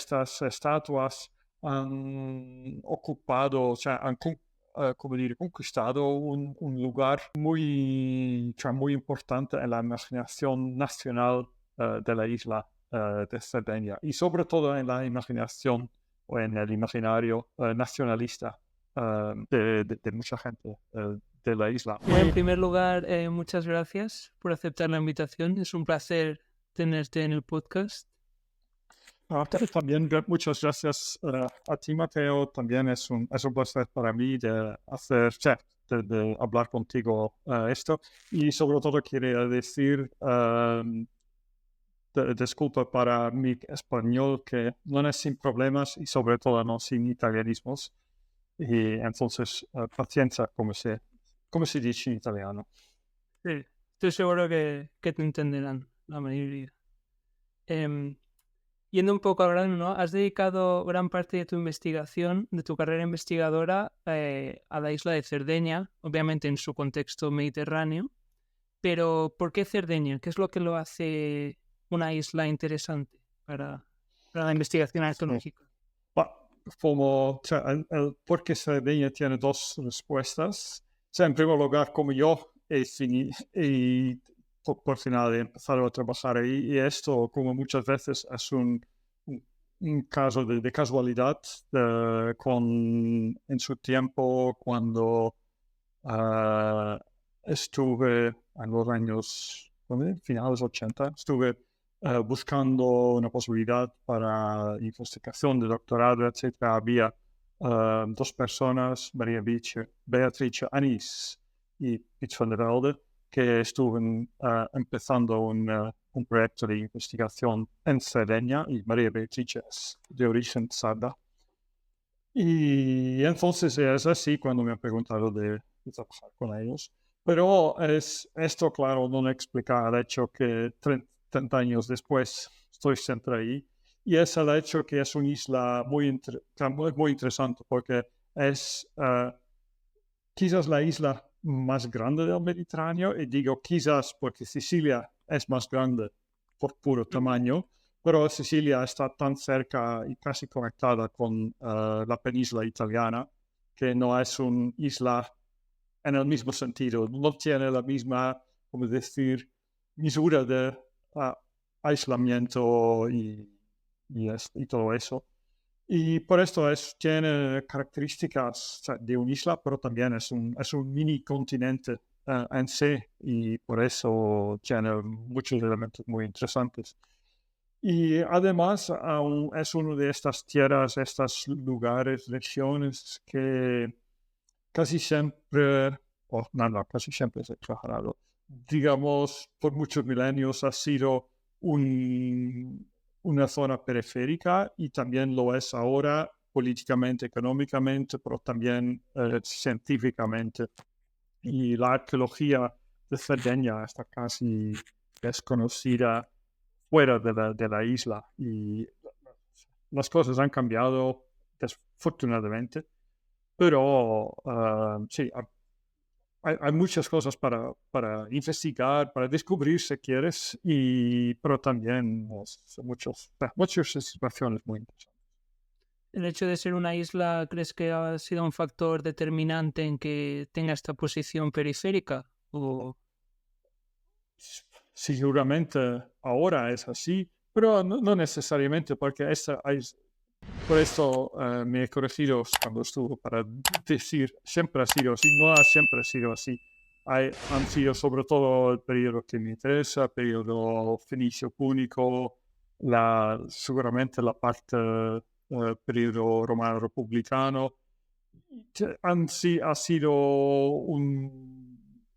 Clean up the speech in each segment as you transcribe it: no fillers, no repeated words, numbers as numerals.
estas estatuas han ocupado, o sea, como dire, conquistado un lugar muy, o sea, muy importante en la imaginación nacional de la isla de Cerdeña y sobre todo en la imaginación o en el imaginario nacionalista de mucha gente de la isla. Bueno, en primer lugar, muchas gracias por aceptar la invitación. Es un placer tenerte en el podcast. También muchas gracias a ti, Mateo. También es un placer para mí de hacer, de hablar contigo esto. Y sobre todo quería decir, disculpa para mi español, que no es sin problemas y sobre todo no sin italianismos. Y entonces, paciencia, como se dice en italiano. Sí, estoy seguro que te entenderán la mayoría. Yendo un poco al grano, ¿no? Has dedicado gran parte de tu investigación, de tu carrera investigadora, a la isla de Cerdeña, obviamente en su contexto mediterráneo. Pero, ¿por qué Cerdeña? ¿Qué es lo que lo hace una isla interesante para la investigación arqueológica? O sea, porque Sardinia tiene dos respuestas. O sea, en primer lugar, como yo por final he empezado a trabajar ahí, y esto, como muchas veces, es un caso de casualidad en su tiempo, cuando estuve en los años finales 80, estuve buscando una posibilidad para investigación de doctorado, etcétera. Había dos personas, María Beatrice Anís y Piet van der Velde, que estuven empezando un proyecto de investigación en Cerdeña, y María Beatrice es de origen sarda. Y entonces es así cuando me han preguntado de trabajar con ellos. Pero esto, claro, no explica el hecho que 30 años después estoy siempre ahí. Y es el hecho que es una isla muy interesante, porque es quizás la isla más grande del Mediterráneo, y digo quizás porque Sicilia es más grande por puro tamaño, pero Sicilia está tan cerca y casi conectada con la península italiana, que no es una isla en el mismo sentido, no tiene la misma, como decir, misura de aislamiento y todo eso. Y por esto tiene características, o sea, de una isla, pero también es un mini continente en sí, y por eso tiene muchos elementos muy interesantes. Y además es una de estas tierras, estos lugares, regiones que casi siempre, o no, casi siempre es exagerado, digamos, por muchos milenios ha sido una zona periférica, y también lo es ahora políticamente, económicamente, pero también científicamente. Y la arqueología de Cerdeña está casi desconocida fuera de la isla, y las cosas han cambiado desafortunadamente, pero sí, hay muchas cosas para investigar, para descubrir si quieres, pero también muchas situaciones muy interesantes. ¿El hecho de ser una isla crees que ha sido un factor determinante en que tenga esta posición periférica? ¿O... Seguramente ahora es así, pero no necesariamente, porque por eso me he corregido cuando estuvo para decir siempre ha sido así. No ha siempre sido así. Han sido sobre todo el periodo que me interesa, el periodo fenicio púnico, seguramente la parte periodo romano republicano. Ha sido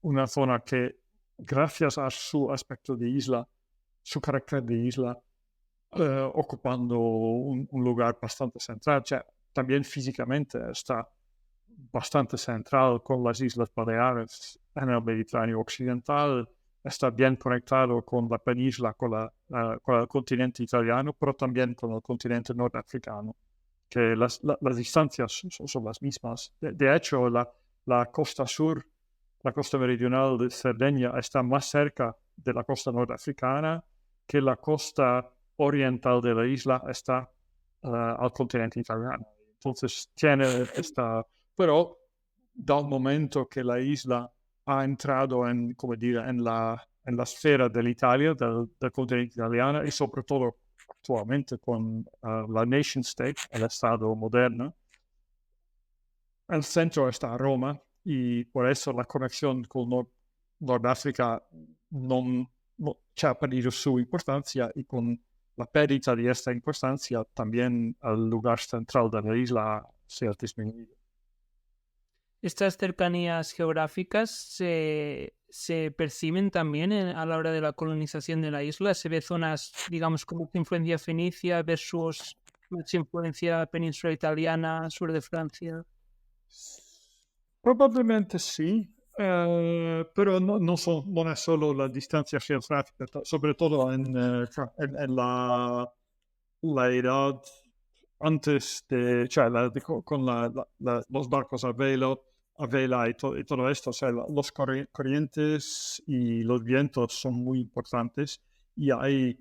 una zona que, gracias a su aspecto de isla, su carácter de isla, ocupando un lugar bastante central. También físicamente está bastante central con las Islas Baleares en el Mediterráneo occidental. Está bien conectado con la península, con el continente italiano, pero también con el continente nordafricano, que las distancias son las mismas. De hecho, la costa sur, la costa meridional de Cerdeña, está más cerca de la costa nordafricana que la costa oriental de la isla está al continente italiano. Entonces tiene pero dal momento que la isla ha entrado en, como dire, en la esfera dell'Italia, del continente italiano, y sobre todo actualmente con la nation state, el Estado moderno, el centro está a Roma y por eso la conexión con Nord África no ha perdido su importancia, y con la pérdida de esta importancia también el lugar central de la isla se ha disminuido. ¿Estas cercanías geográficas se perciben también a la hora de la colonización de la isla? ¿Se ve zonas, digamos, con mucha influencia fenicia versus mucha influencia península italiana, sur de Francia? Probablemente sí, pero no es solo la distancia geográfica, sobre todo en la edad antes de, con los barcos a vela y todo esto, o sea, los corrientes y los vientos son muy importantes, y hay,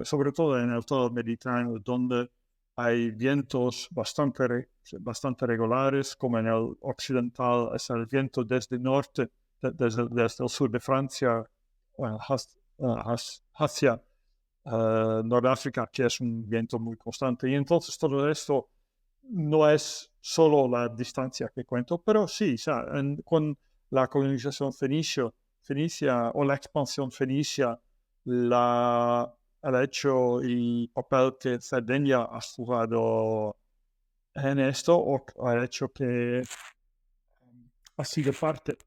sobre todo en el todo Mediterráneo, donde hay vientos bastante regulares, como en el occidental es el viento desde el norte, desde el sur de Francia, bueno, hacia Noráfrica, que es un viento muy constante. Y entonces todo esto no es solo la distancia que cuento, pero sí, o sea, con la colonización fenicia o la expansión fenicia, el hecho y papel que Cerdeña ha jugado en esto, o el hecho que ha sido parte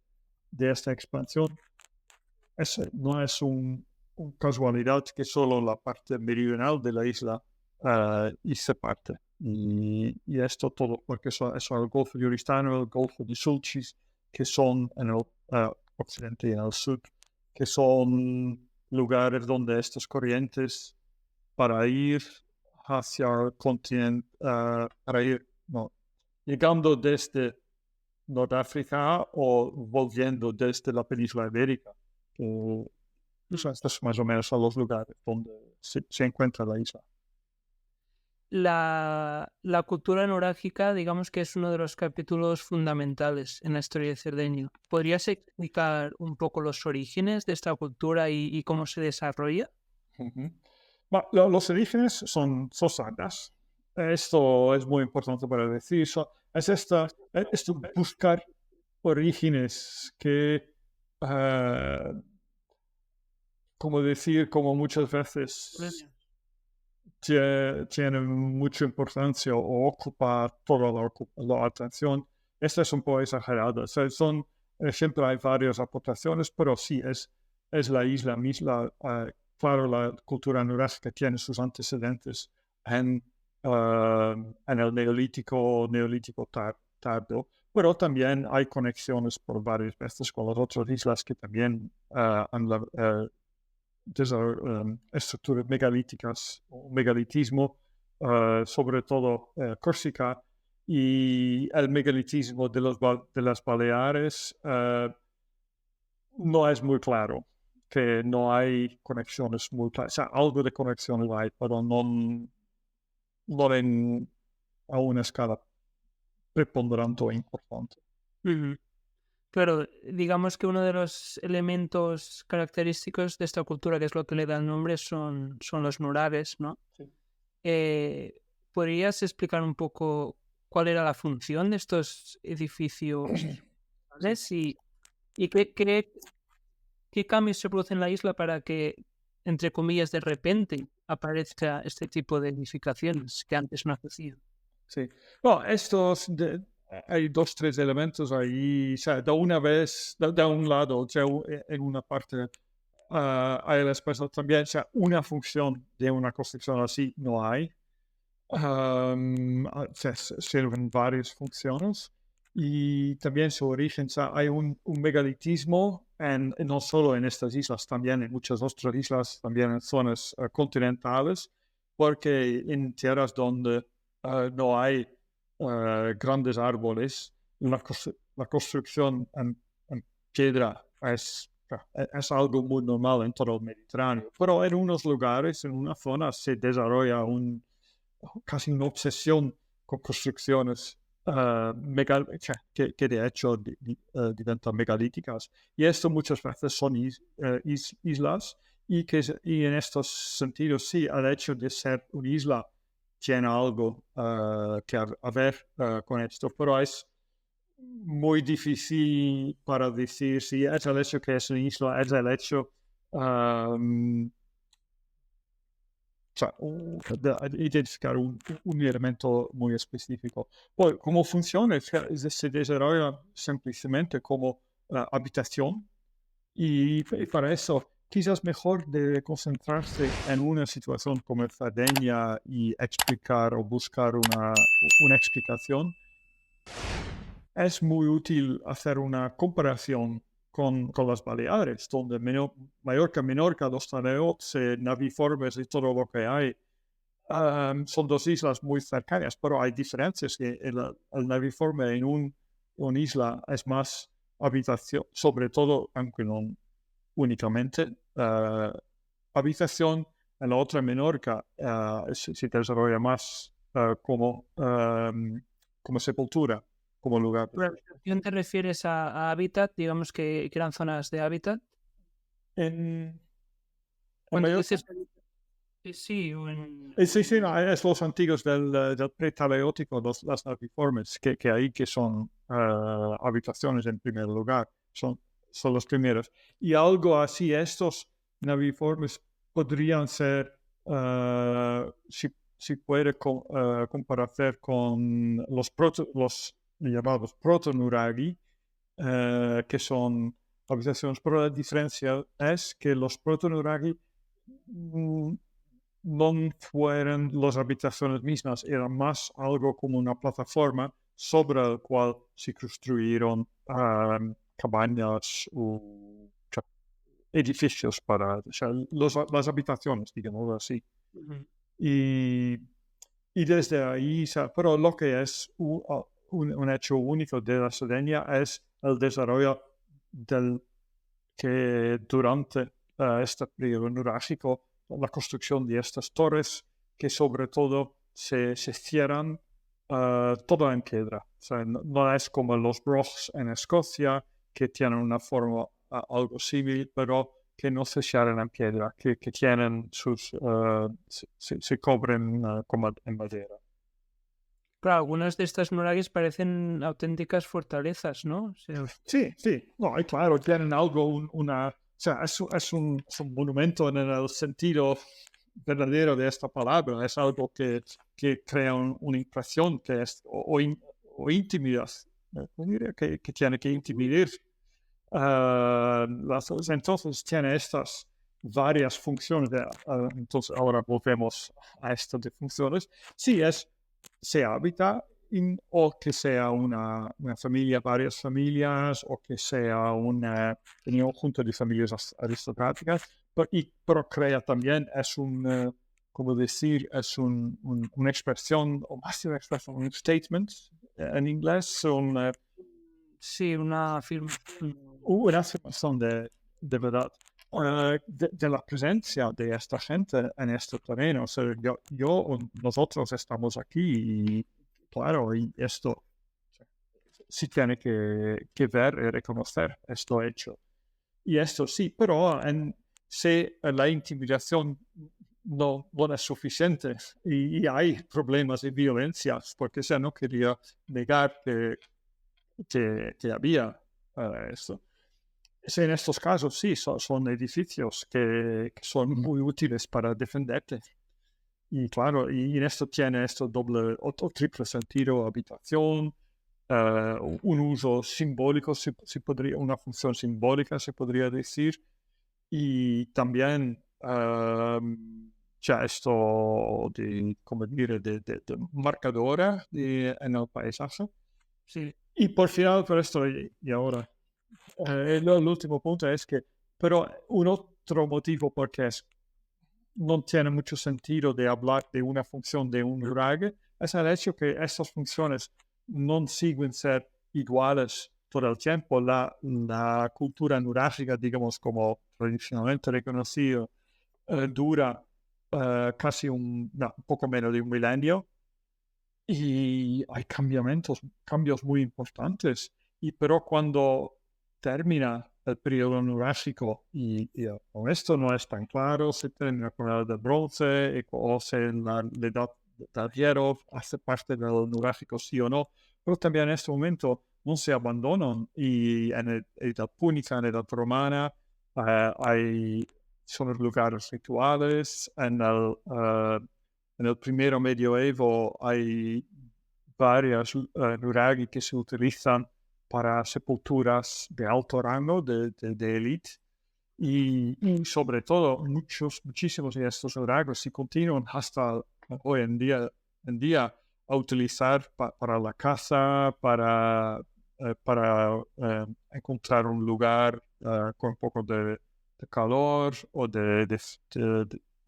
de esta expansión, no es una casualidad que solo la parte meridional de la isla hice parte. Y esto todo porque eso el Golfo de Oristano, el Golfo de Sulcis, que son en el occidente y en el sur, que son lugares donde estas corrientes para ir hacia el continente, llegando desde Nordáfrica o volviendo desde la península ibérica. Estos más o menos son los lugares donde se encuentra la isla. La cultura norágica, digamos que es uno de los capítulos fundamentales en la historia de Cerdeña. ¿Podrías explicar un poco los orígenes de esta cultura y cómo se desarrolla? Los orígenes son sagas. Esto es muy importante para decir. Es buscar orígenes que, como muchas veces tiene mucha importancia o ocupa toda la atención. Esta es un poco exagerada. O sea, siempre hay varias aportaciones, pero sí, es la isla misma. Claro, la cultura norágica tiene sus antecedentes en el neolítico tardo, pero también hay conexiones por varias veces con las otras islas que también han estructuras megalíticas o megalitismo, sobre todo Córcega, y el megalitismo de las Baleares no es muy claro, que no hay conexiones muy claras. O sea, algo de conexiones hay, pero no a una escala preponderante o importante. Claro, digamos que uno de los elementos característicos de esta cultura, que es lo que le da el nombre, son los murales, ¿no? Sí. ¿Podrías explicar un poco cuál era la función de estos edificios? ¿Y qué cambios se producen en la isla para que, entre comillas, de repente aparezca este tipo de edificaciones que antes no hacían? Sí. Bueno, hay 2-3 elementos ahí. O sea, de un lado, o sea, en una parte hay el espacio también. O sea, una función de una construcción así no hay. Sirven varias funciones. Y también su origen, o sea, hay un megalitismo, no solo en estas islas, también en muchas otras islas, también en zonas continentales, porque en tierras donde no hay grandes árboles, la construcción en piedra es algo muy normal en todo el Mediterráneo. Pero en unos lugares, en una zona, se desarrolla casi una obsesión con construcciones que de hecho diventan megalíticas. Y esto muchas veces son islas y en estos sentidos sí, el hecho de ser una isla tiene algo que ver con esto, pero es muy difícil para decir si es el hecho que es una isla, es el hecho de identificar un elemento muy específico. Pues, ¿cómo funciona? Se desarrolla simplemente como habitación y para eso quizás mejor de concentrarse en una situación como Cerdeña y explicar o buscar una explicación. Es muy útil hacer una comparación con las Baleares, donde Mallorca, Menorca, los Baleares, Naviformes y todo lo que hay. Son dos islas muy cercanas, pero hay diferencias. Que el Naviforme en una isla es más habitación, sobre todo, aunque no únicamente, habitación. En la otra Menorca se desarrolla más como sepultura, como lugar. ¿Por habitación te refieres a hábitat? Digamos que eran zonas de hábitat. En Cuando Mallorca, dices sí, o en... sí, no, es los antiguos del pretaleótico, las naviformes, que ahí que son habitaciones en primer lugar, son los primeros. Y algo así, estos naviformes podrían ser, si puede comparar con los llamados protonuragi, que son habitaciones, pero la diferencia es que los protonuragi no fueron las habitaciones mismas, era más algo como una plataforma sobre la cual se construyeron cabañas o edificios para las habitaciones, digamos así. Ujú. Y desde ahí, pero lo que es un hecho único de la Cerdeña es el desarrollo que durante este periodo nurágico, la construcción de estas torres, que sobre todo se cierran todo en piedra. O sea, no es como los brochs en Escocia, que tienen una forma algo similar, pero que no se cierran en piedra, que tienen se cubren como en madera. Claro, algunas de estas nuragues parecen auténticas fortalezas, ¿no? O sea, Sí, no, y claro, tienen algo, o sea, es un monumento en el sentido verdadero de esta palabra, es algo que crea una impresión que es, o intimidad, yo diría que tiene que intimidar. Entonces tiene estas varias funciones, entonces ahora volvemos a estas de funciones. Sí, se habita o que sea una familia, varias familias, o que sea un conjunto de familias aristocráticas, pero crea también, es como decir, es una expresión, o más que una expresión, un statement en inglés, sí, una afirmación. una afirmación de verdad. De la presencia de esta gente en este terreno. O sea, nosotros estamos aquí y claro, y esto sí tiene que ver y reconocer esto hecho. Y esto sí, pero si la intimidación no es suficiente y hay problemas y violencias, porque se no quería negar que había esto. En estos casos sí, son edificios que son muy útiles para defenderte. Y claro, y en esto tiene esto doble o triple sentido, habitación, un uso simbólico, podría, una función simbólica se podría decir, y también ya esto de, como dire, de marcadora en el paisaje. Sí. Y por final, por esto, y ahora el último punto es que, pero un otro motivo porque no tiene mucho sentido de hablar de una función de un nuraghe es el hecho que estas funciones no siguen ser iguales todo el tiempo. La cultura nurágica, digamos, como tradicionalmente reconocido, dura casi un poco menos de un milenio, y hay cambios muy importantes. Pero cuando termina el periodo Jurásico, y con esto no es tan claro, se termina con la edad del bronce, o si la edad del hierro hace parte del Jurásico, sí o no, pero también en este momento no se abandonan, y en la edad púnica, en la edad romana, son los lugares rituales. En el primero medioevo hay varias nuraghi que se utilizan para sepulturas de alto rango, de élite, y sobre todo muchísimos de estos nuraghi se continúan hasta hoy en día a utilizar para la caza, para encontrar un lugar con un poco de calor, o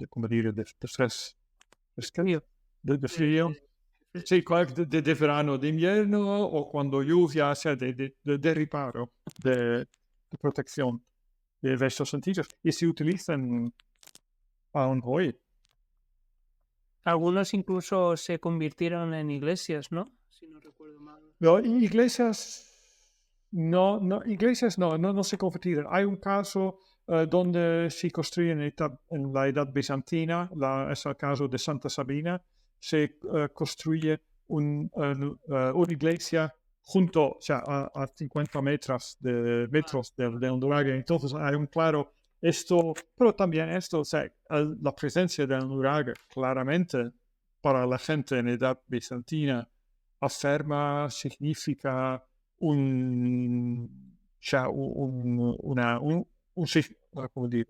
¿cómo diré? Frío. De frío. Sí, de verano, de invierno, o cuando lluvia, o sea, de reparo, de protección de estos sentidos. Y se utilizan aún hoy. Algunos incluso se convirtieron en iglesias, ¿no? Si no recuerdo mal. No, iglesias no se convirtieron. Hay un caso donde se construye en la edad bizantina, es el caso de Santa Sabina. Se construye una iglesia junto, o sea, a 50 metros del nuraghe. Entonces hay un claro esto, pero también esto, o sea, la presencia del nuraghe claramente para la gente en edad bizantina afferma, significa cioè, come dire,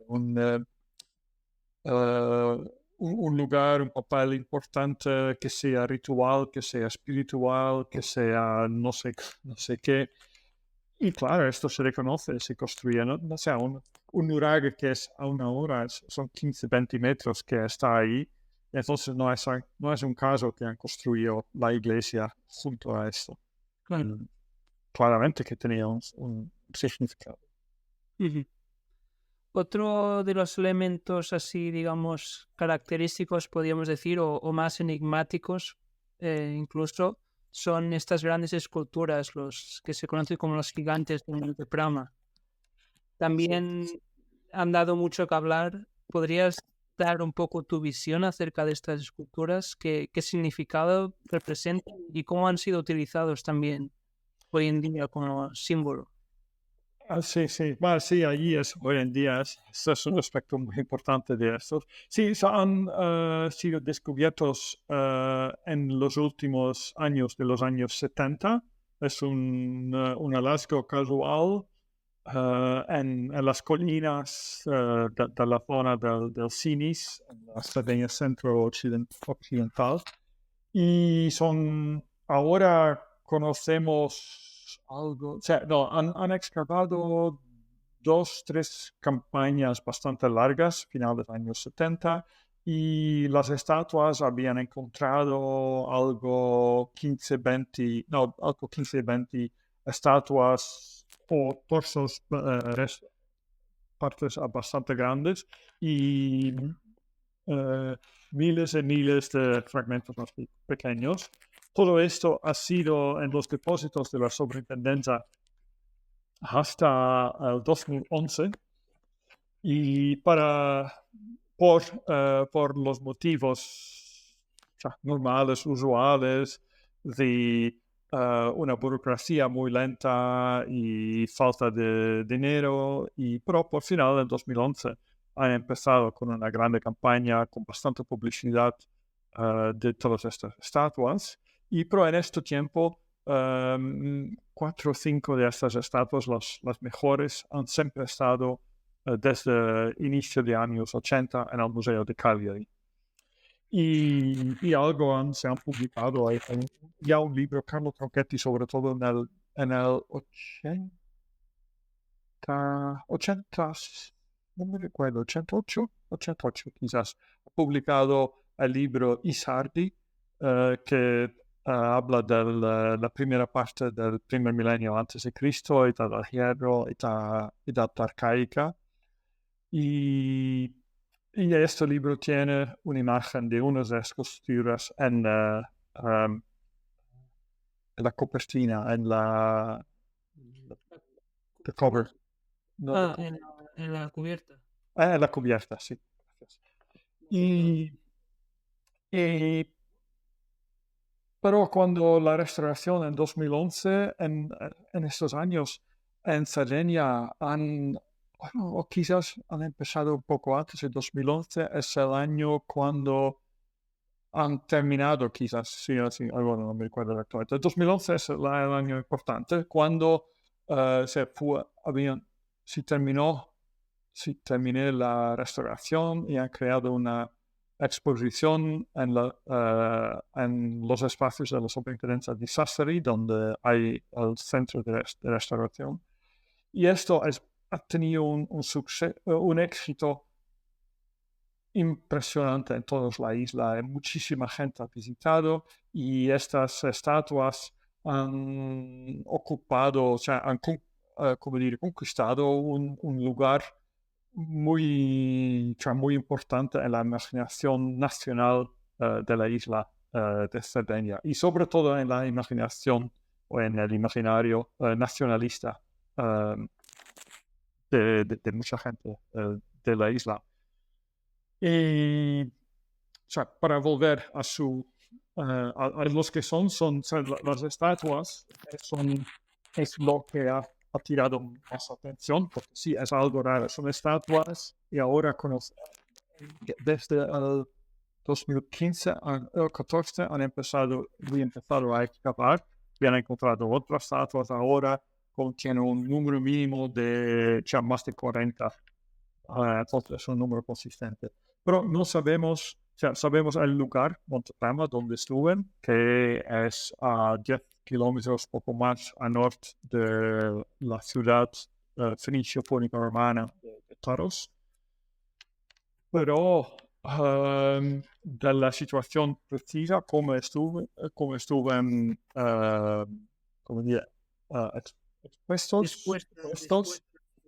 un lugar, un papel importante, que sea ritual, que sea espiritual, que sea no sé qué. Y claro, esto se reconoce, se construye, no sé, un nuraghe que es a una hora, son 15, 20 metros que está ahí. Entonces no es un caso que han construido la iglesia junto a esto. Claro. Claramente que tenía un significado. Ujú. Otro de los elementos así, digamos, característicos, podríamos decir, o más enigmáticos incluso, son estas grandes esculturas, los que se conocen como los gigantes de Prama. También han dado mucho que hablar. ¿Podrías dar un poco tu visión acerca de estas esculturas? ¿Qué significado representan y cómo han sido utilizados también hoy en día como símbolo? Sí, sí. Bueno, sí, allí hoy en día es un aspecto muy importante de estos. Sí, han sido descubiertos en los últimos años de los años 70. Es un hallazgo casual en las colinas de la zona del Sinis, en la Cerdeña centro-occidental. Y ahora conocemos algo, o sea, no, han excavado 2, 3 campañas bastante largas, final de los años 70, y las estatuas habían encontrado algo 15, 20 estatuas o torsos, partes bastante grandes, y miles y miles de fragmentos más pequeños. Todo esto ha sido en los depósitos de la superintendencia hasta el 2011, y por los motivos normales, usuales, de una burocracia muy lenta y falta de dinero, pero por final del 2011 han empezado con una grande campaña con bastante publicidad de todas estas estatuas, pero en este tiempo 4 o 5 de estas estatuas, las mejores, han siempre estado desde el inicio de años 80 en el Museo de Cagliari. Y algo se han publicado, hay ya un libro, Carlo Tronchetti, sobre todo en el 80, no me recuerdo, 88 quizás, ha publicado el libro I Sardi, que habla de la primera parte del primer milenio antes de Cristo, età del hierro, edad arcaica. Y y este libro tiene una imagen de unas de las esculturas en la copertina, en la the cover. No, Ah, en la cubierta. la cubierta, sí. Y, y- pero cuando la restauración en 2011, en estos años, en Cerdeña bueno, o quizás han empezado un poco antes, en 2011 es el año cuando han terminado, quizás, sí, así, bueno, no me recuerdo exactamente. El 2011 es el año importante, cuando terminó, terminé la restauración y han creado una exposición en los espacios de la Superintendencia de Sassari, donde hay el centro de restauración. Y esto ha tenido un éxito impresionante en toda la isla. Muchísima gente ha visitado y estas estatuas han ocupado, o sea, conquistado un lugar muy importante en la imaginación nacional de la isla de Cerdeña y sobre todo en la imaginación o en el imaginario nacionalista de mucha gente de la isla. Y, o sea, para volver a los que son las estatuas, es lo que ha tirado más atención, porque sí, es algo raro, son estatuas y ahora desde el 2015 al 2014 han empezado a excavar y han encontrado otras estatuas ahora contienen un número mínimo de ya más de 40. Entonces es un número consistente. Pero no sabemos, o sea, sabemos el lugar, Montepama, donde estuve, que es a 10 kilómetros, poco más a norte de la ciudad fenicio-púnica romana de Taros. Pero de la situación precisa, como estuve ¿cómo diría? Después.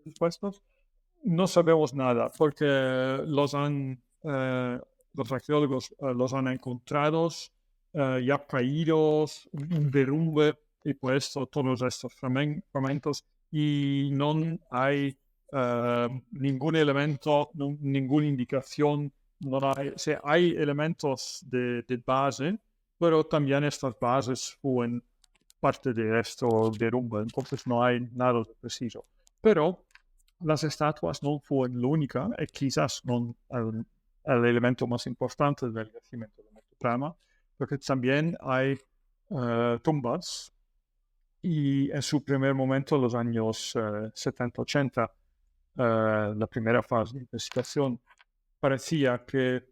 Expuestos, no sabemos nada, porque los arqueólogos los han encontrado ya caídos, un derrumbe, y pues todos estos fragmentos, y no hay ningún elemento, ninguna indicación, no hay, o sea, hay elementos de base, pero también estas bases fueron parte de esto derrumbe, entonces no hay nada de preciso. Pero las estatuas no fueron la única, quizás no el elemento más importante del yacimiento de Montepama, porque también hay tumbas y en su primer momento, los años 70-80, la primera fase de investigación, parecía que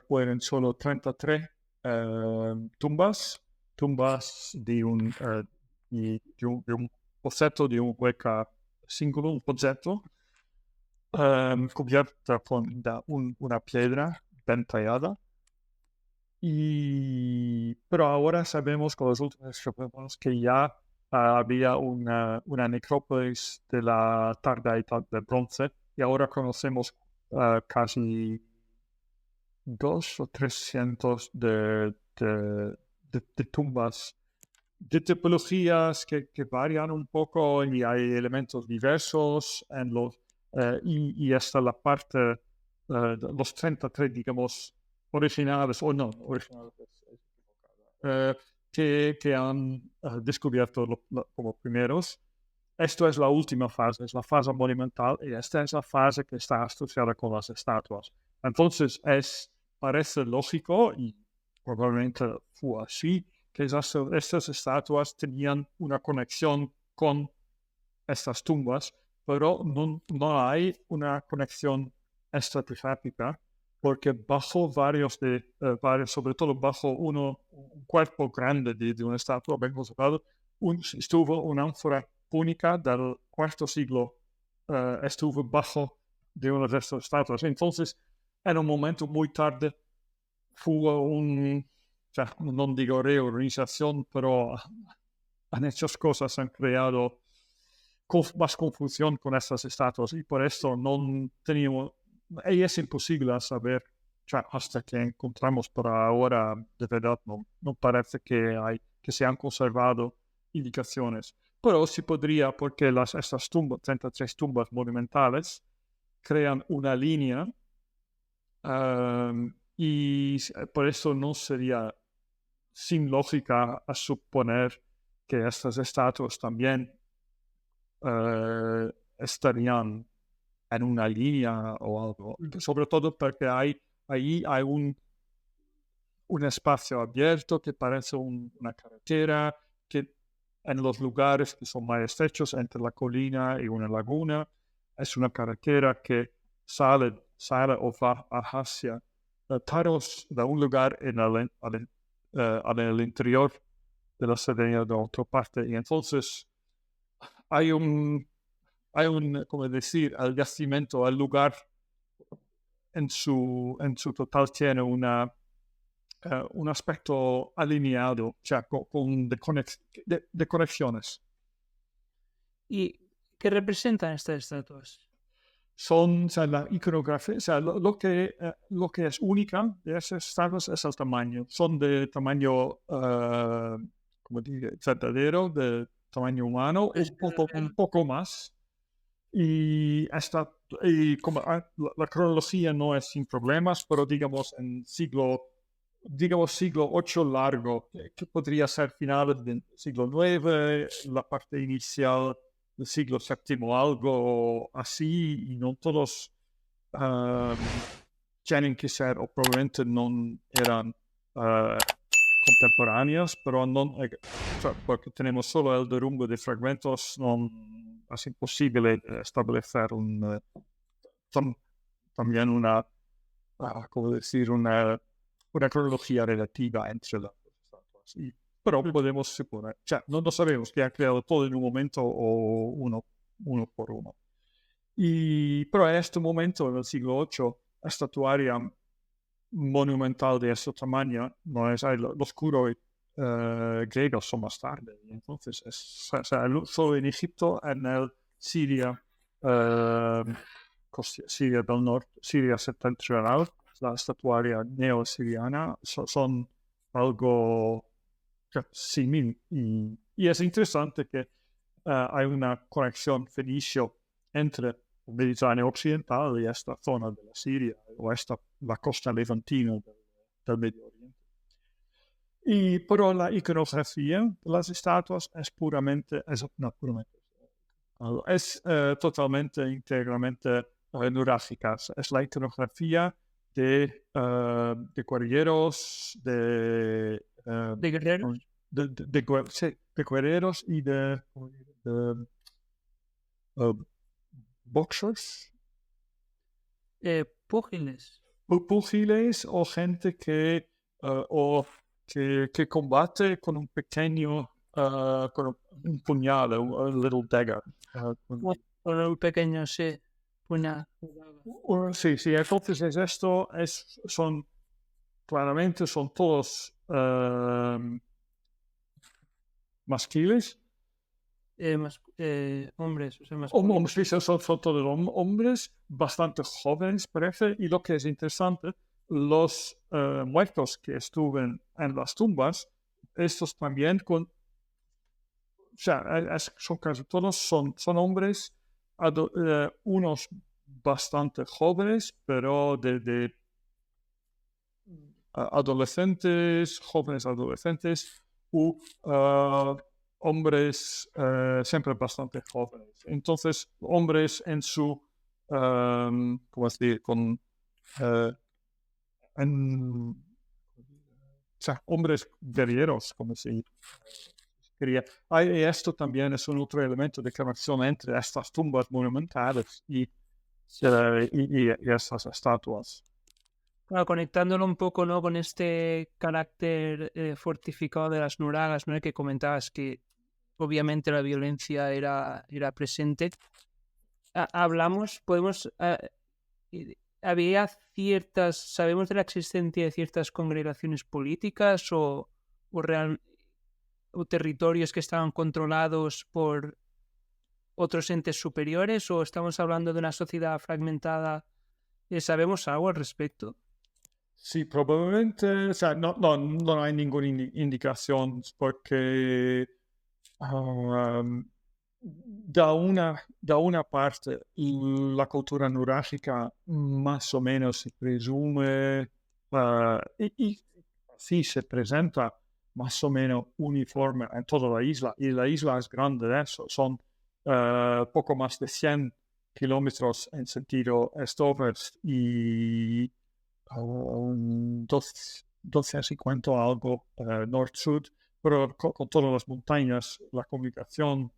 fueron solo 33 tumbas de un boceto de un hueca singolo, un boceto, cubierta con una piedra bien tallada. Pero ahora sabemos con los últimos descubrimientos que ya había una necrópolis de la tarda edad de bronce y ahora conocemos casi 200 o 300 de tumbas de tipologías que varían un poco y hay elementos diversos y hasta la parte de los 33, digamos, originales o no originales, que han descubierto como primeros. Esto es la última fase, es la fase monumental y esta es la fase que está asociada con las estatuas. Entonces parece lógico y probablemente fue así que estas estatuas tenían una conexión con estas tumbas, pero no hay una conexión estratigráfica, porque bajo varios, sobre todo bajo un cuerpo grande de una estatua bien conservado, estuvo una ánfora púnica del cuarto siglo, estuvo bajo de una de estas estatuas. Entonces, en un momento muy tarde, fue no digo reorganización, pero han hecho cosas, han creado más confusión con estas estatuas y por eso no teníamos y es imposible saber, o sea, hasta que encontramos por ahora, de verdad, no parece que se han conservado indicaciones. Pero sí podría, porque estas tumbas, 33 tumbas monumentales, crean una línea y por eso no sería sin lógica a suponer que estas estatuas también estarían en una línea o algo. Sobre todo porque ahí hay un espacio abierto que parece una carretera, que en los lugares que son más estrechos, entre la colina y una laguna, es una carretera que sale o va hacia Taros de un lugar en el interior de la Cerdeña de otra parte. Y entonces hay como decir, el yacimiento, el lugar en su total tiene un aspecto alineado, o sea, con de conexiones. ¿Y qué representan estas estatuas? Son, o sea, la iconografía, o sea, lo que es única de esas estatuas es el tamaño. Son de tamaño, como dije, verdadero, de tamaño humano, un poco más. Y como la cronología no es sin problemas, pero digamos en siglo VIII largo, que podría ser finales del siglo IX, la parte inicial del siglo VII, algo así, y no todos tienen que ser, o probablemente no eran contemporáneos, pero no, porque tenemos solo el derrumbe de fragmentos, no es imposible establecer también una, ¿cómo decir? Una cronología relativa entre las estatuas. Pero podemos suponer, o sea, no sabemos que ha creado todo en un momento o uno por uno. Pero en este momento, en el siglo VIII, la estatuaria monumental de ese tamaño no es los curos griegos son más tarde. Y entonces, solo en Egipto, en el Siria, Siria del norte, Siria septentrional, la estatuaria neosiriana son algo similar. Y es interesante que hay una conexión fenicio entre el Mediterráneo occidental y esta zona de la Siria, o la costa levantina del Medio Oriente. Pero la iconografía de las estatuas es totalmente, íntegramente nurágica. Es la iconografía de guerrilleros, ¿De guerreros? de guerreros y de boxers. Púgiles. Púgiles o gente que combate con un pequeño, con un puñal, un little dagger. Con un pequeño, sí, puñal. Sí, entonces claramente son todos masculinos. Hombres, o sea, Hombres, son todos hombres bastante jóvenes, parece, y lo que es interesante, los muertos que estuvieron en las tumbas, estos también o sea, son casi todos son hombres, unos bastante jóvenes, pero de jóvenes adolescentes, hombres siempre bastante jóvenes. Entonces, hombres en su, ¿cómo decir? O sea, hombres guerreros, como se quería. Esto también es un otro elemento de conexión entre estas tumbas monumentales y estas estatuas. Claro, conectándolo un poco, ¿no?, con este carácter fortificado de las nuragas, ¿no?, que comentabas que obviamente la violencia era presente. Había sabemos de la existencia de ciertas congregaciones políticas o territorios que estaban controlados por otros entes superiores, o estamos hablando de una sociedad fragmentada ¿Sabemos algo al respecto? Sí, probablemente, o sea, no hay ninguna indicación porque da una parte la cultura nuraghica más o menos se presume y sí se presenta más o menos uniforme en toda la isla y la isla es grande de eso, son poco más de 100 kilómetros en sentido est-ovest y 250 algo norte-sur, pero con todas las montañas, la comunicación,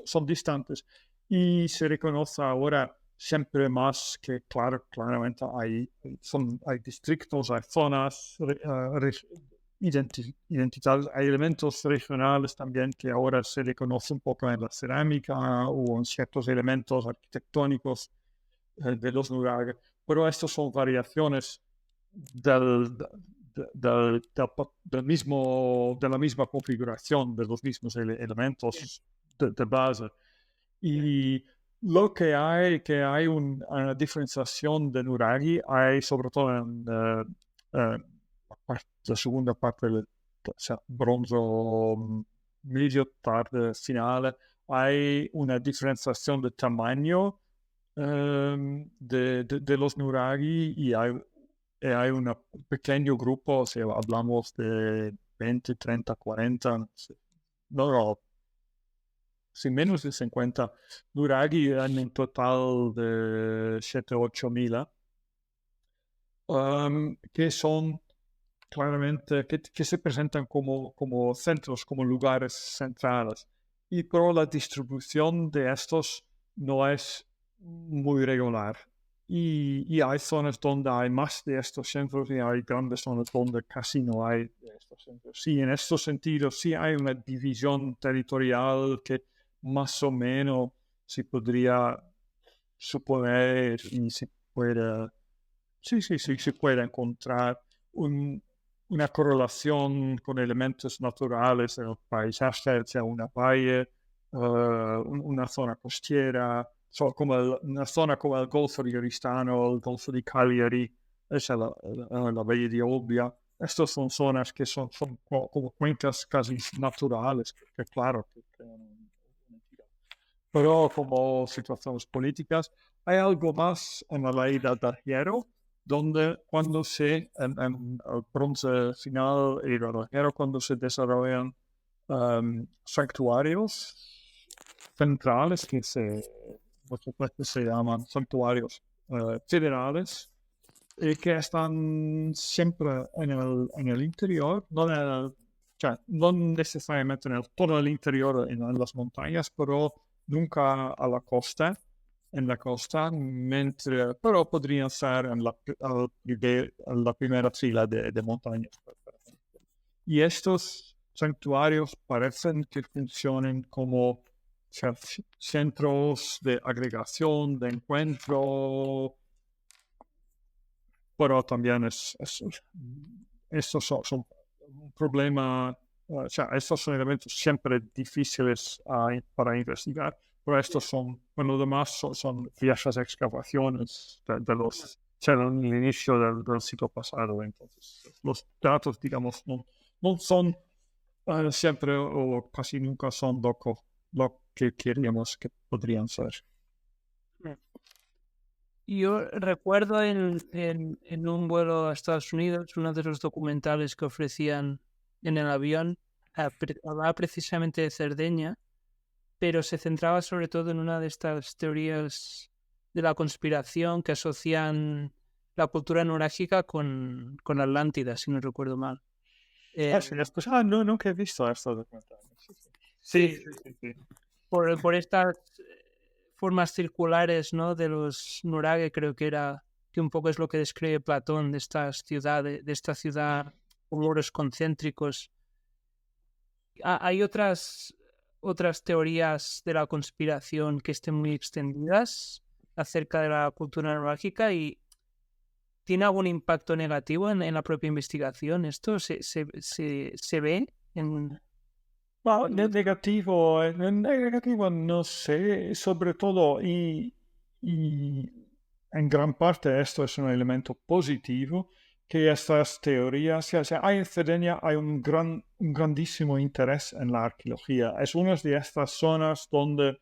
son distantes y se reconoce ahora siempre más que, claro, claramente hay distritos, hay zonas identitarias, hay elementos regionales también que ahora se reconoce un poco en la cerámica o en ciertos elementos arquitectónicos de los nuraghes, pero estas son variaciones del, de la misma configuración, de los mismos elementos de base. Y lo que hay una diferenciación de nuraghi, hay sobre todo en la segunda parte del bronzo medio tarde finale, hay una diferenciación de tamaño de los nuraghi y hay un pequeño grupo, o sea, hablamos de 20, 30, 40, no, sin menos de 50 nuraghi en un total de 7, 8 mil, que son claramente, que se presentan como centros, como lugares centrales. Y pero la distribución de estos no es muy regular. Y hay zonas donde hay más de estos centros y hay grandes zonas donde casi no hay de estos centros. Sí, en estos sentidos sí hay una división territorial que más o menos se podría suponer y se puede, sí, se puede encontrar una correlación con elementos naturales del paisaje, sea una valle, una zona costiera, una zona como el Golfo di Oristano, el Golfo di Cagliari, esa la Valle di Olbia. Estas son zonas que son como cuencas casi naturales, que claro, que crean una entidad. Pero como situaciones políticas, hay algo más en la ley del hierro, donde cuando en el bronce final y el hierro, cuando se desarrollan santuarios centrales muchas veces se llaman santuarios federales, que están siempre en el interior, no necesariamente en todo el interior, en las montañas, pero nunca a la costa, en la costa, pero podrían ser en la primera fila de montañas. Y estos santuarios parecen que funcionen como centros de agregación, de encuentro, pero también estos son un problema, o sea, estos son elementos siempre difíciles para investigar, pero estos son, bueno, lo demás son viejas excavaciones de los, o sea, en el inicio del siglo pasado, entonces los datos, digamos, no son siempre o casi nunca son lo que queríamos que podrían ser. Yo recuerdo en un vuelo a Estados Unidos, uno de los documentales que ofrecían en el avión, hablaba precisamente de Cerdeña, pero se centraba sobre todo en una de estas teorías de la conspiración que asocian la cultura nuraghica con Atlántida, si no recuerdo mal. No, nunca he visto esto documental. Sí. Por estas formas circulares, ¿no? De los nuraghe, creo que era que un poco es lo que describe Platón de estas ciudades, de esta ciudad con muros concéntricos. Hay otras teorías de la conspiración que estén muy extendidas acerca de la cultura nuraghica y ¿tiene algún impacto negativo en la propia investigación? ¿Esto se ve en...? Well, negativo no sé, sobre todo y en gran parte esto es un elemento positivo, que estas teorías, o sea, hay en Cerdeña hay un grandísimo interés en la arqueología. Es una de estas zonas donde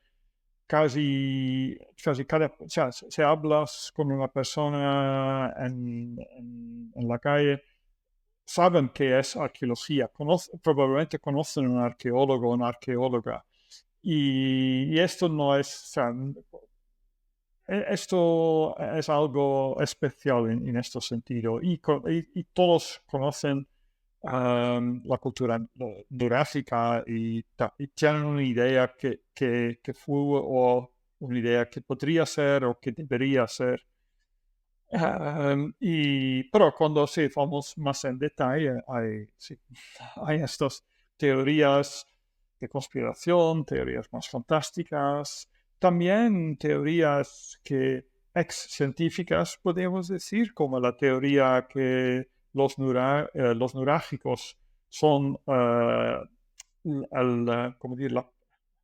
casi cada, o sea, se hablas con una persona en la calle, saben que es arqueología, probablemente conocen un arqueólogo o una arqueóloga. Y esto no es, o sea, esto es algo especial en este sentido. Y todos conocen la cultura duráfica y tienen una idea que fue o una idea que podría ser o que debería ser. Pero cuando sí vamos más en detalle, hay estas teorías de conspiración, teorías más fantásticas, también teorías que ex científicas, podemos decir, como la teoría que los nurágicos son ¿cómo decirlo?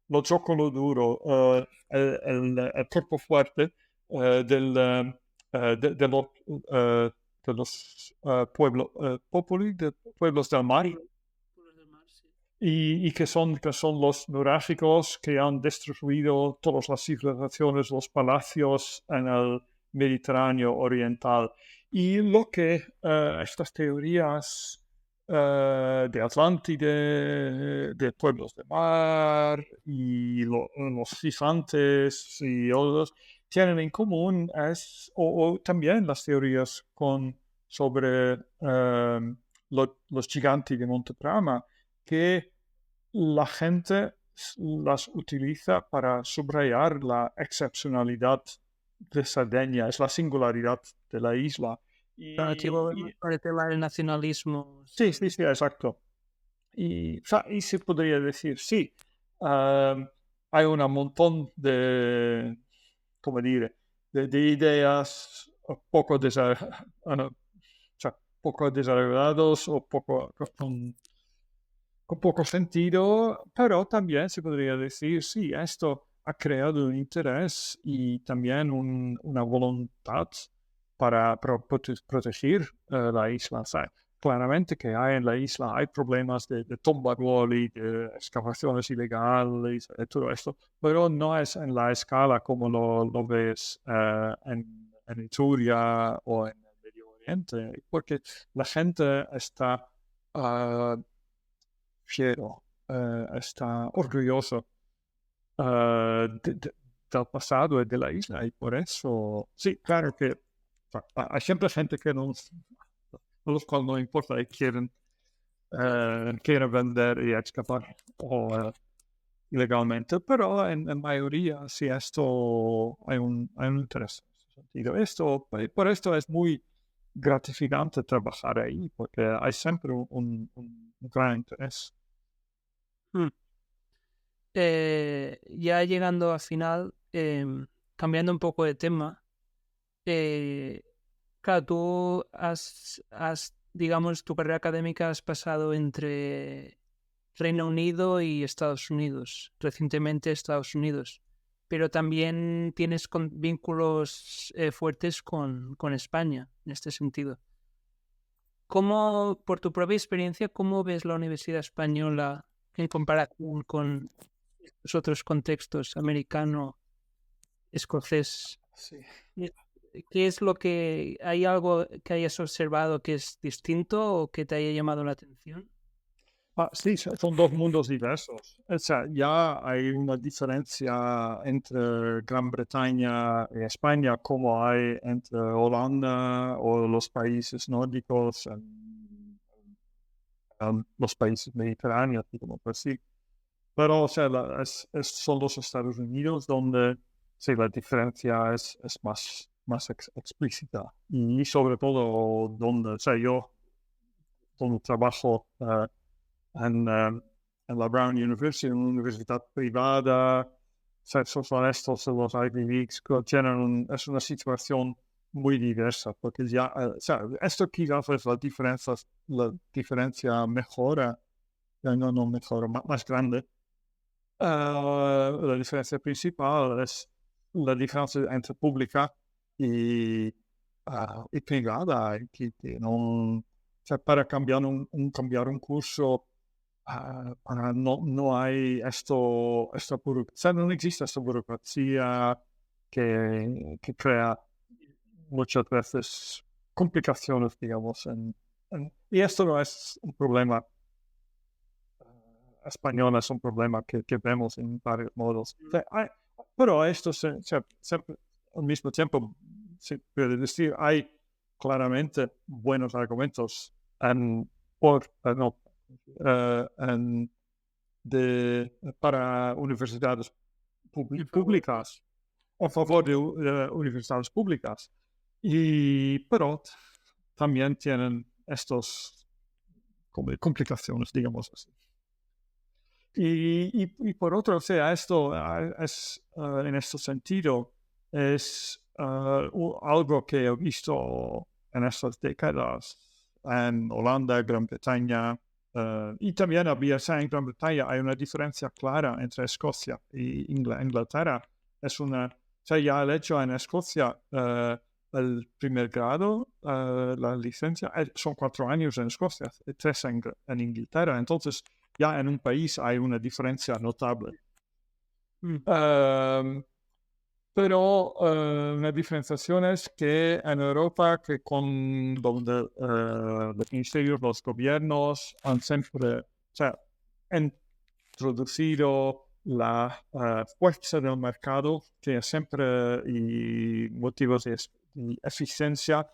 Lo zócalo duro, el cuerpo fuerte de los pueblos del mar, y que son los nurágicos que han destruido todas las civilizaciones, los palacios en el Mediterráneo oriental. Y lo que estas teorías de Atlántide, de pueblos de mar y los gigantes y otros tienen en común o también las teorías sobre los gigantes de Monte Brama, que la gente las utiliza para subrayar la excepcionalidad de Sardeña, es la singularidad de la isla. Por el tema del nacionalismo. Sí, sí, sí, exacto. Y se podría decir, sí, hay un montón de, ¿cómo dire, de ideas poco poco desarrollados o con poco sentido, pero también se podría decir, sí, esto ha creado un interés y también una voluntad para proteger la isla. O sea, claramente que hay en la isla hay problemas de tombaruoli, de excavaciones ilegales, de todo esto, pero no es en la escala como lo ves en Etruria o en el Medio Oriente, porque la gente está fiero, está orgulloso del pasado y de la isla, y por eso, sí, claro que hay siempre gente que a los cuales no importa y quieren vender y escapar ilegalmente, pero en mayoría sí esto hay un interés en ese sentido. Por esto es muy gratificante trabajar ahí, porque hay siempre un gran interés. Ya llegando al final, cambiando un poco de tema, claro, tú digamos, tu carrera académica has pasado entre Reino Unido y Estados Unidos, recientemente Estados Unidos, pero también tienes vínculos fuertes con España en este sentido. ¿Cómo, por tu propia experiencia, cómo ves la Universidad Española en comparación con los otros contextos, americano, escocés? Sí. ¿Qué es lo que hay algo que hayas observado que es distinto o que te haya llamado la atención? Sí, son dos mundos diversos. O sea, ya hay una diferencia entre Gran Bretaña y España, como hay entre Holanda o los países nórdicos, los países mediterráneos, digamos así. Pero, o sea, son los Estados Unidos donde sí, la diferencia es más explícita. Y sobre todo donde, o sea, yo donde trabajo en la Brown University, en una universidad privada, o sea, son estos los Ivy Leagues, que es una situación muy diversa, porque ya, o sea, esto quizás es la diferencia mejora, no mejora, más grande. La diferencia principal es la diferencia entre pública y, y privada, que no, para cambiar cambiar un curso, no hay esta burocracia, no existe esta burocracia que crea muchas veces complicaciones, digamos, y esto no es un problema español, es un problema que vemos en varios modos. Pero esto siempre, al mismo tiempo, se puede decir, hay claramente buenos argumentos no, para universidades públicas, a favor de universidades públicas. Pero también tienen estos complicaciones, digamos así. Y por otro, o sea, esto es, en este sentido, es algo que he visto en estas décadas en Holanda, Gran Bretaña, y también en Gran Bretaña hay una diferencia clara entre Escocia y Inglaterra. Ya el hecho en Escocia, el primer grado, la licencia, son 4 años en Escocia, 3 en Inglaterra. Entonces, ya en un país hay una diferencia notable. Pero una diferenciación es que en Europa, donde los ministerios, los gobiernos han siempre introducido la fuerza del mercado, que siempre y motivos de eficiencia.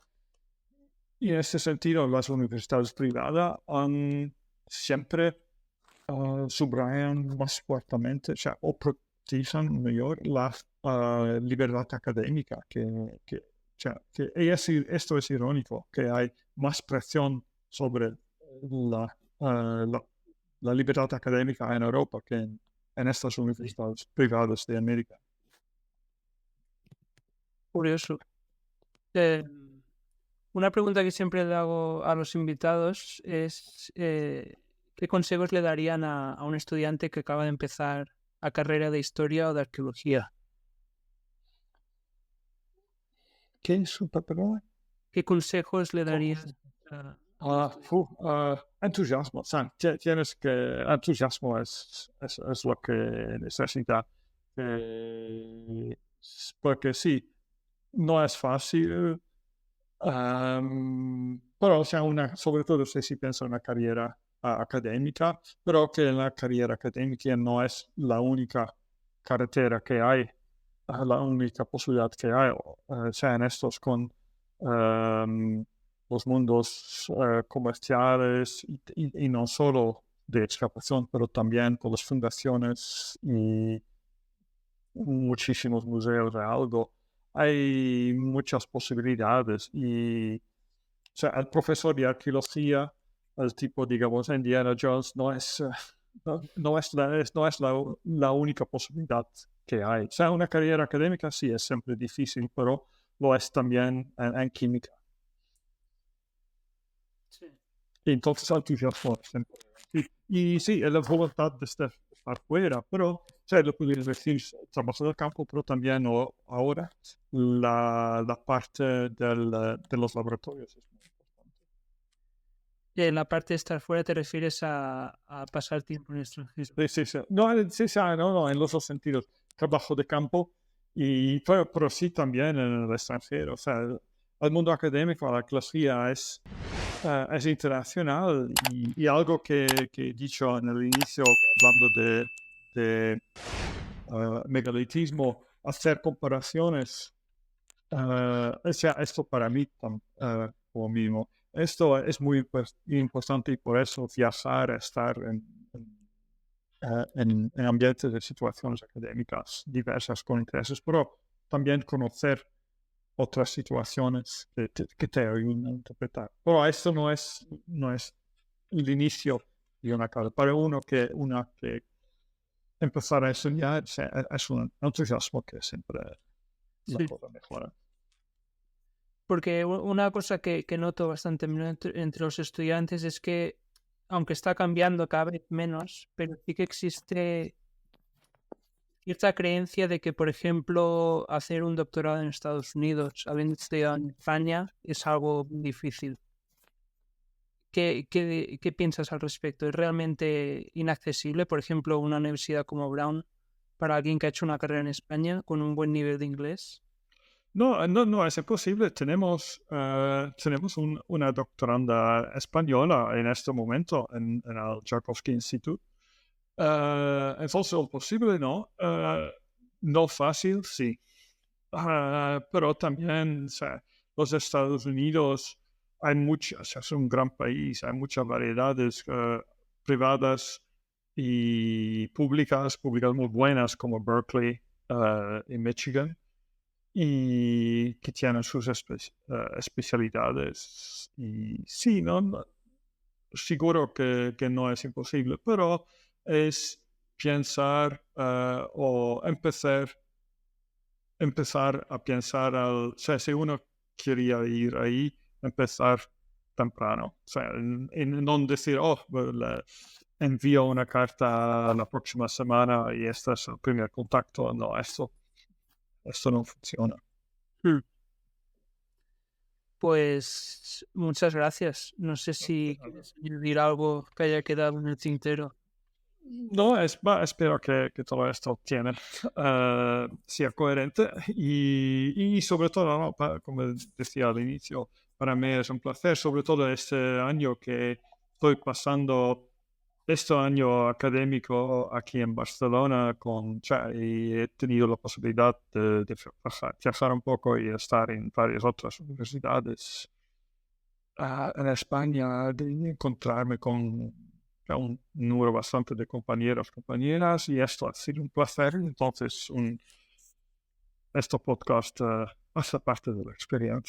Y en este sentido, las universidades privadas han siempre subrayan más fuertemente, o priorizan mejor la libertad académica, esto es irónico, que hay más presión sobre la libertad académica en Europa que en estas universidades privadas de América. Curioso. Una pregunta que siempre le hago a los invitados es ¿qué consejos le darían a un estudiante que acaba de empezar a carrera de historia o de arqueología? ¿Qué es un papel? ¿Qué consejos le darían? Entusiasmo. Entusiasmo es lo que necesita. Porque sí, no es fácil, pero sobre todo si piensa en una carrera académica, pero que la carrera académica no es la única carretera que hay, la única posibilidad que hay, en estos con los mundos comerciales y no solo de excavación, pero también con las fundaciones y muchísimos museos de algo. Hay muchas posibilidades y el profesor de arqueología, el tipo, digamos, Indiana Jones, no es la única posibilidad que hay. Una carrera académica sí es siempre difícil, pero lo es también en química. Sí. Y entonces entusiasmo siempre. Y sí, la voluntad de estar fuera, pero lo podrías decir, trabajo del campo, pero también ahora la parte de los laboratorios es muy importante. Y en la parte de estar fuera te refieres a pasar tiempo en el extranjero. Sí. No, en los dos sentidos. Trabajo de campo, pero sí también en el extranjero. O sea, el mundo académico, la arqueología es internacional y algo que he dicho en el inicio, hablando de megalitismo, hacer comparaciones. Esto para mí como mismo. Esto es muy importante y por eso viajar, estar en ambientes de situaciones académicas diversas con intereses, pero también conocer otras situaciones que te ayudan a interpretar. Pero esto no es el inicio de una carrera. Para que empezar a estudiar es un entusiasmo que siempre la cosa mejora. Porque una cosa que noto bastante entre los estudiantes es que, aunque está cambiando cada vez menos, pero sí que existe cierta creencia de que, por ejemplo, hacer un doctorado en Estados Unidos, habiendo estudiado en España, es algo difícil. ¿Qué piensas al respecto? ¿Es realmente inaccesible, por ejemplo, una universidad como Brown para alguien que ha hecho una carrera en España con un buen nivel de inglés? No, es imposible. Tenemos una doctoranda española en este momento en el Tchaikovsky Institute. Es also posible, ¿no? No fácil, sí. Pero también, o sea, los Estados Unidos, es un gran país, hay muchas variedades privadas y públicas muy buenas como Berkeley y Michigan, y que tienen sus especialidades. Y sí, seguro que no es imposible, pero es pensar o empezar a pensar o sea, si uno quería ir ahí, empezar temprano. O sea, en no decir, envío una carta la próxima semana y este es el primer contacto. No, esto no funciona. Hmm. Pues muchas gracias. No sé si quieres añadir algo que haya quedado en el tintero. No, espero que todo esto sea coherente y sobre todo, ¿no? Como decía al inicio, para mí es un placer, sobre todo este año que estoy pasando, este año académico aquí en Barcelona, y he tenido la posibilidad de viajar un poco y estar en varias otras universidades en España, de encontrarme con un número bastante de compañeros, compañeras, y esto ha sido un placer. Entonces, este podcast hace parte de la experiencia.